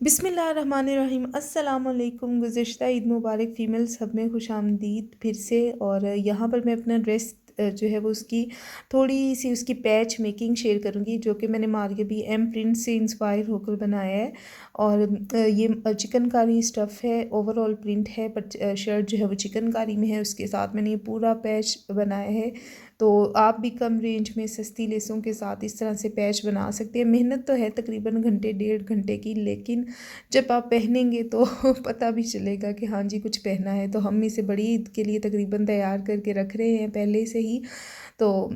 बिस्मिल्लाहिर्रहमानिर्रहीम अस्सलाम वालेकुम। गुज़िश्ता ईद मुबारक। फ़ीमेल सब में खुशामदीद फिर से। और यहाँ पर मैं अपना ड्रेस जो है वो उसकी थोड़ी सी उसकी पैच मेकिंग शेयर करूँगी, जो कि मैंने मारिया बी एम प्रिंट से इंस्पायर होकर बनाया है। और ये चिकनकारी स्टफ़ है, ओवरऑल प्रिंट है, बट शर्ट जो है वो चिकनकारी में है। उसके साथ मैंने ये पूरा पैच बनाया है। तो आप भी कम रेंज में सस्ती लेसों के साथ इस तरह से पैच बना सकते हैं। मेहनत तो है तकरीबन घंटे डेढ़ घंटे की, लेकिन जब आप पहनेंगे तो पता भी चलेगा कि हाँ जी कुछ पहना है। तो हम इसे बड़ी ईद के लिए तकरीबन तैयार करके रख रहे हैं पहले से ही, तो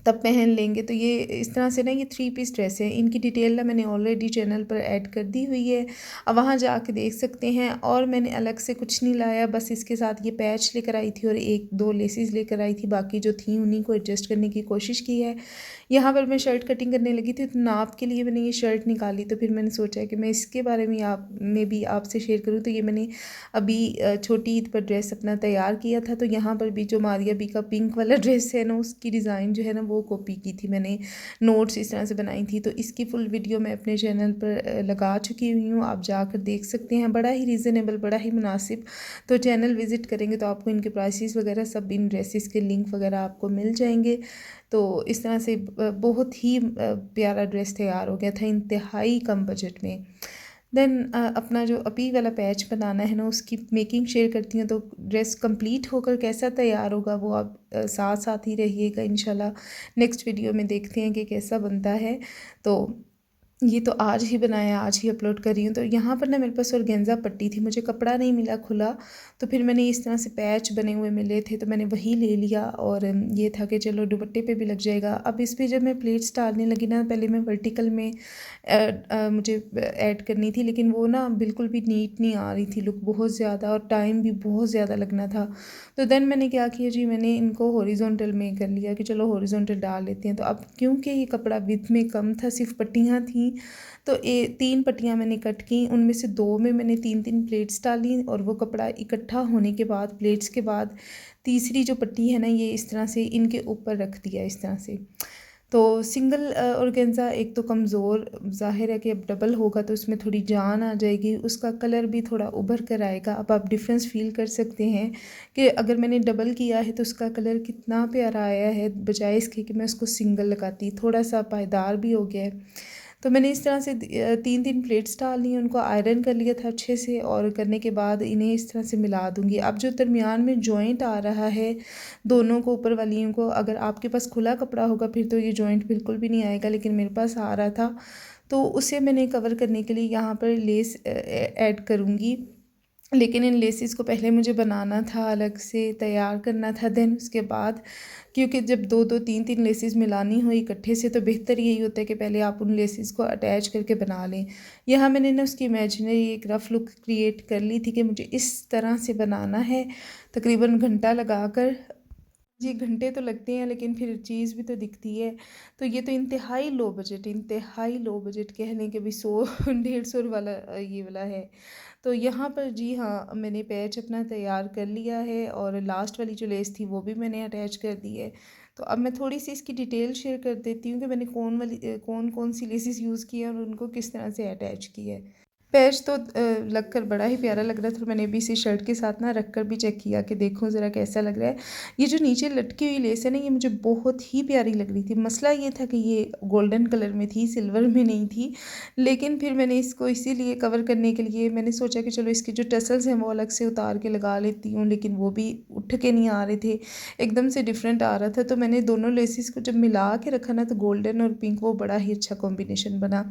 तब पहन लेंगे। तो ये इस तरह से ना, ये 3 पीस ड्रेस है। इनकी डिटेल ना मैंने ऑलरेडी चैनल पर ऐड कर दी हुई है, अब वहाँ जाके देख सकते हैं। और मैंने अलग से कुछ नहीं लाया, बस इसके साथ ये पैच लेकर आई थी और एक दो लेसेस लेकर आई थी, बाकी जो थी उन्हीं को एडजस्ट करने की कोशिश की है। यहाँ पर मैं शर्ट कटिंग करने लगी थी, तो नाप के लिए मैंने ये शर्ट निकाली, तो फिर मैंने सोचा कि मैं इसके बारे में भी आपसे शेयर करूँ। तो ये मैंने अभी छोटी ईद पर ड्रेस अपना तैयार किया था। तो यहाँ पर भी जो मारिया बी का पिंक वाला ड्रेस है ना, उसकी डिज़ाइन जो है ना वो कॉपी की थी मैंने, नोट्स इस तरह से बनाई थी। तो इसकी फुल वीडियो मैं अपने चैनल पर लगा चुकी हुई हूँ, आप जाकर देख सकते हैं। बड़ा ही रीज़नेबल, बड़ा ही मुनासिब। तो चैनल विज़िट करेंगे तो आपको इनके प्राइसेस वगैरह सब, इन ड्रेसेस के लिंक वगैरह आपको मिल जाएंगे। तो इस तरह से बहुत ही प्यारा ड्रेस तैयार हो गया था इंतहाई कम बजट में। देन अपना जो अभी वाला पैच बनाना है ना, उसकी मेकिंग शेयर करती हूँ। तो ड्रेस कंप्लीट होकर कैसा तैयार होगा वो आप साथ साथ ही रहिएगा इंशाल्लाह। नेक्स्ट वीडियो में देखते हैं कि कैसा बनता है। तो ये तो आज ही बनाया, आज ही अपलोड कर रही हूँ। तो यहाँ पर ना मेरे पास ऑर्गेन्जा पट्टी थी, मुझे कपड़ा नहीं मिला खुला, तो फिर मैंने इस तरह से पैच बने हुए मिले थे तो मैंने वही ले लिया। और ये था कि चलो दुपट्टे पे भी लग जाएगा। अब इस पर जब मैं प्लेट्स डालने लगी ना, पहले मैं वर्टिकल में मुझे ऐड करनी थी, लेकिन वो ना बिल्कुल भी नीट नहीं आ रही थी लुक, बहुत ज़्यादा, और टाइम भी बहुत ज़्यादा लगना था। तो देन मैंने क्या किया जी, मैंने इनको हॉरिजॉन्टल में कर लिया कि चलो हॉरिजॉन्टल डाल लेते हैं। तो अब क्योंकि ये कपड़ा विथ में कम था, सिर्फ पट्टियाँ थी, तो ये 3 पट्टियाँ मैंने कट की, उनमें से 2 में मैंने 3-3 प्लेट्स डाली। और वो कपड़ा इकट्ठा होने के बाद, प्लेट्स के बाद, तीसरी जो पट्टी है ना, ये इस तरह से इनके ऊपर रख दिया इस तरह से। तो सिंगल ऑर्गेन्जा एक तो कमज़ोर, ज़ाहिर है कि अब डबल होगा तो उसमें थोड़ी जान आ जाएगी, उसका कलर भी थोड़ा उभर कर आएगा। अब आप डिफरेंस फील कर सकते हैं कि अगर मैंने डबल किया है तो उसका कलर कितना प्यारा आया है, बजाय इसके कि मैं उसको सिंगल लगाती। थोड़ा सा पायदार भी हो गया है। तो मैंने इस तरह से 3-3 प्लेट्स डाल ली, उनको आयरन कर लिया था अच्छे से, और करने के बाद इन्हें इस तरह से मिला दूँगी। अब जो दरमियान में जॉइंट आ रहा है दोनों को, ऊपर वालियों को, अगर आपके पास खुला कपड़ा होगा फिर तो ये जॉइंट बिल्कुल भी नहीं आएगा, लेकिन मेरे पास आ रहा था, तो उसे मैंने कवर करने के लिए यहाँ पर लेस ऐड करूँगी। लेकिन इन लेसिस को पहले मुझे बनाना था, अलग से तैयार करना था। देन उसके बाद, क्योंकि जब 2-2 3-3 लेसिस मिलानी हो इकट्ठे से, तो बेहतर यही होता है कि पहले आप उन लेसिस को अटैच करके बना लें। यहाँ मैंने ना उसकी इमेजिनरी एक रफ़ लुक क्रिएट कर ली थी कि मुझे इस तरह से बनाना है, तकरीबन घंटा लगाकर। जी, घंटे तो लगते हैं, लेकिन फिर चीज़ भी तो दिखती है। तो ये तो इंतहाई लो बजट, इंतहाई लो बजट कह लें कि भी 100 150 वाला ये वाला है। तो यहाँ पर जी हाँ, मैंने पैच अपना तैयार कर लिया है, और लास्ट वाली जो लेस थी वो भी मैंने अटैच कर दी है। तो अब मैं थोड़ी सी इसकी डिटेल शेयर कर देती हूँ कि मैंने कौन कौन सी लेसेस यूज़ की है और उनको किस तरह से अटैच की है। पैच तो लग कर बड़ा ही प्यारा लग रहा था, तो मैंने भी इसी शर्ट के साथ ना रख कर भी चेक किया कि देखूं ज़रा कैसा लग रहा है। ये जो नीचे लटकी हुई लेस है ना, ये मुझे बहुत ही प्यारी लग रही थी। मसला ये था कि ये गोल्डन कलर में थी, सिल्वर में नहीं थी। लेकिन फिर मैंने इसको इसीलिए कवर करने के लिए मैंने सोचा कि चलो इसके जो टसल्स हैं वो अलग से उतार के लगा लेती हूँ, लेकिन वो भी उठ के नहीं आ रहे थे, एकदम से डिफरेंट आ रहा था। तो मैंने दोनों लेसिस को जब मिला के रखा ना, तो गोल्डन और पिंक वो बड़ा ही अच्छा कॉम्बिनेशन बना,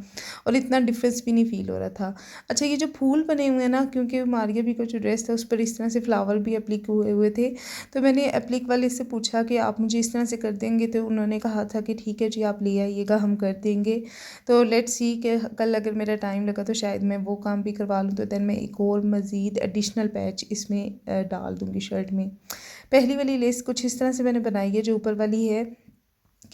और इतना डिफरेंस भी नहीं फील हो रहा था। अच्छा, ये जो फूल बने हुए हैं ना, क्योंकि मारिया भी का जो ड्रेस था उस पर इस तरह से फ्लावर भी एप्लिक हुए हुए थे, तो मैंने एप्लिक वाले से पूछा कि आप मुझे इस तरह से कर देंगे, तो उन्होंने कहा था कि ठीक है जी, आप ले आइएगा, हम कर देंगे। तो लेट्स सी कि कल अगर मेरा टाइम लगा तो शायद मैं वो काम भी करवा लूँ, तो दैन मैं एक और मज़ीद एडिशनल पैच इसमें डाल दूँगी शर्ट में। पहली वाली लेस कुछ इस तरह से मैंने बनाई है, जो ऊपर वाली है,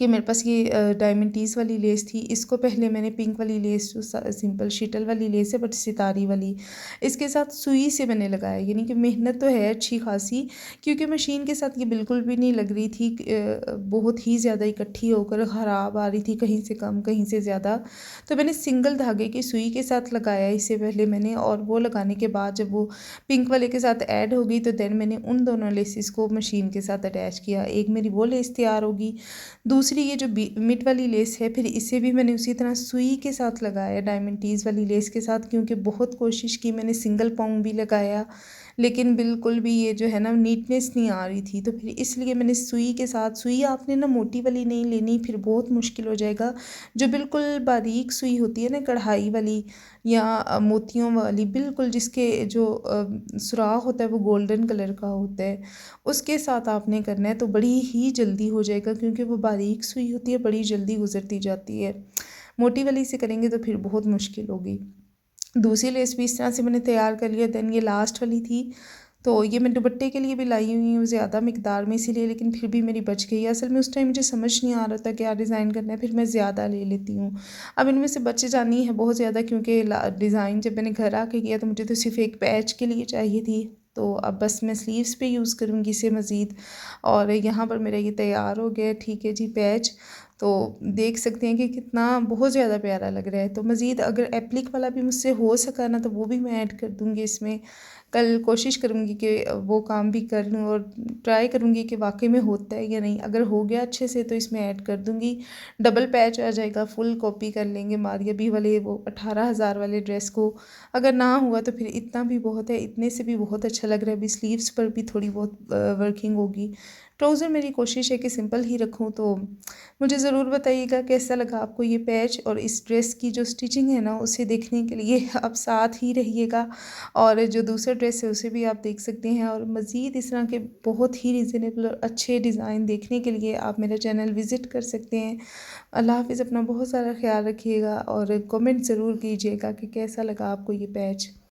कि मेरे पास ये डायमंड टीज़ वाली लेस थी। इसको पहले मैंने पिंक वाली लेस जो सिंपल शीटल वाली लेस है बट सितारी वाली, इसके साथ सुई से मैंने लगाया। यानी कि मेहनत तो है अच्छी खासी, क्योंकि मशीन के साथ ये बिल्कुल भी नहीं लग रही थी। बहुत ही ज़्यादा इकट्ठी होकर ख़राब आ रही थी, कहीं से कम कहीं से ज़्यादा। तो मैंने सिंगल धागे की सुई के साथ लगाया इससे पहले मैंने, और वो लगाने के बाद जब वो पिंक वाले के साथ ऐड होगी तो देन मैंने उन दोनों लेसेस को मशीन के साथ अटैच किया। एक मेरी वो लेस तैयार होगी, दूसरी ये जो मिड वाली लेस है फिर इसे भी मैंने उसी तरह सुई के साथ लगाया डायमंड टीज़ वाली लेस के साथ, क्योंकि बहुत कोशिश की मैंने, सिंगल पॉन्ग भी लगाया लेकिन बिल्कुल भी ये जो है ना नीटनेस नहीं आ रही थी। तो फिर इसलिए मैंने सुई के साथ, सुई आपने ना मोटी वाली नहीं लेनी, फिर बहुत मुश्किल हो जाएगा। जो बिल्कुल बारीक सुई होती है ना कढ़ाई वाली या मोतियों वाली, बिल्कुल जिसके जो सुराख होता है वो गोल्डन कलर का होता है, उसके साथ आपने करना है तो बड़ी ही जल्दी हो जाएगा, क्योंकि वो बारीक सुई होती है, बड़ी जल्दी गुजरती जाती है। मोटी वाली से करेंगे तो फिर बहुत मुश्किल होगी। दूसरी लेस भी इस तरह से मैंने तैयार कर लिया। देन ये लास्ट वाली थी, तो ये मैं दुपट्टे के लिए भी लाई हुई हूँ ज़्यादा मिकदार में इसीलिए, लेकिन फिर भी मेरी बच गई। असल में उस टाइम मुझे समझ नहीं आ रहा था क्या डिज़ाइन करना है, फिर मैं ज़्यादा ले लेती हूँ। अब इनमें से बच जानी है बहुत ज़्यादा, क्योंकि डिज़ाइन जब मैंने घर आके किया तो मुझे तो सिर्फ एक पैच के लिए चाहिए थी। तो अब बस मैं स्लीव्स पे यूज़ करूँगी इसे मज़ीद। और यहाँ पर मेरा ये तैयार हो गया, ठीक है जी, पैच। तो देख सकते हैं कि कितना बहुत ज़्यादा प्यारा लग रहा है। तो मज़ीद अगर एप्लिक वाला भी मुझसे हो सका ना तो वो भी मैं ऐड कर दूँगी इसमें। कल कोशिश करूँगी कि वो काम भी कर लूँ और ट्राई करूँगी कि वाकई में होता है या नहीं। अगर हो गया अच्छे से तो इसमें ऐड कर दूँगी। डबल पैच आ जाएगा, फुल कॉपी कर लेंगे मारिया बी वाले वो 18,000 वाले ड्रेस को। अगर ना हुआ तो फिर इतना भी बहुत है, इतने से भी बहुत अच्छा लग रहा है। अभी स्लीव्स पर भी थोड़ी बहुत वर्किंग होगी। ट्राउज़र मेरी कोशिश है कि सिंपल ही रखूँ। तो मुझे ज़रूर बताइएगा कैसा लगा आपको ये पैच, और इस ड्रेस की जो स्टिचिंग है ना उसे देखने के लिए आप साथ ही रहिएगा। और जो दूसरा ड्रेस है उसे भी आप देख सकते हैं, और मज़ीद इस तरह के बहुत ही रीज़नेबल और अच्छे डिज़ाइन देखने के लिए आप मेरा चैनल विज़िट कर सकते हैं। अल्लाह हाफ़िज़, अपना बहुत सारा ख्याल रखिएगा और कमेंट ज़रूर कीजिएगा कि कैसा लगा आपको ये पैच।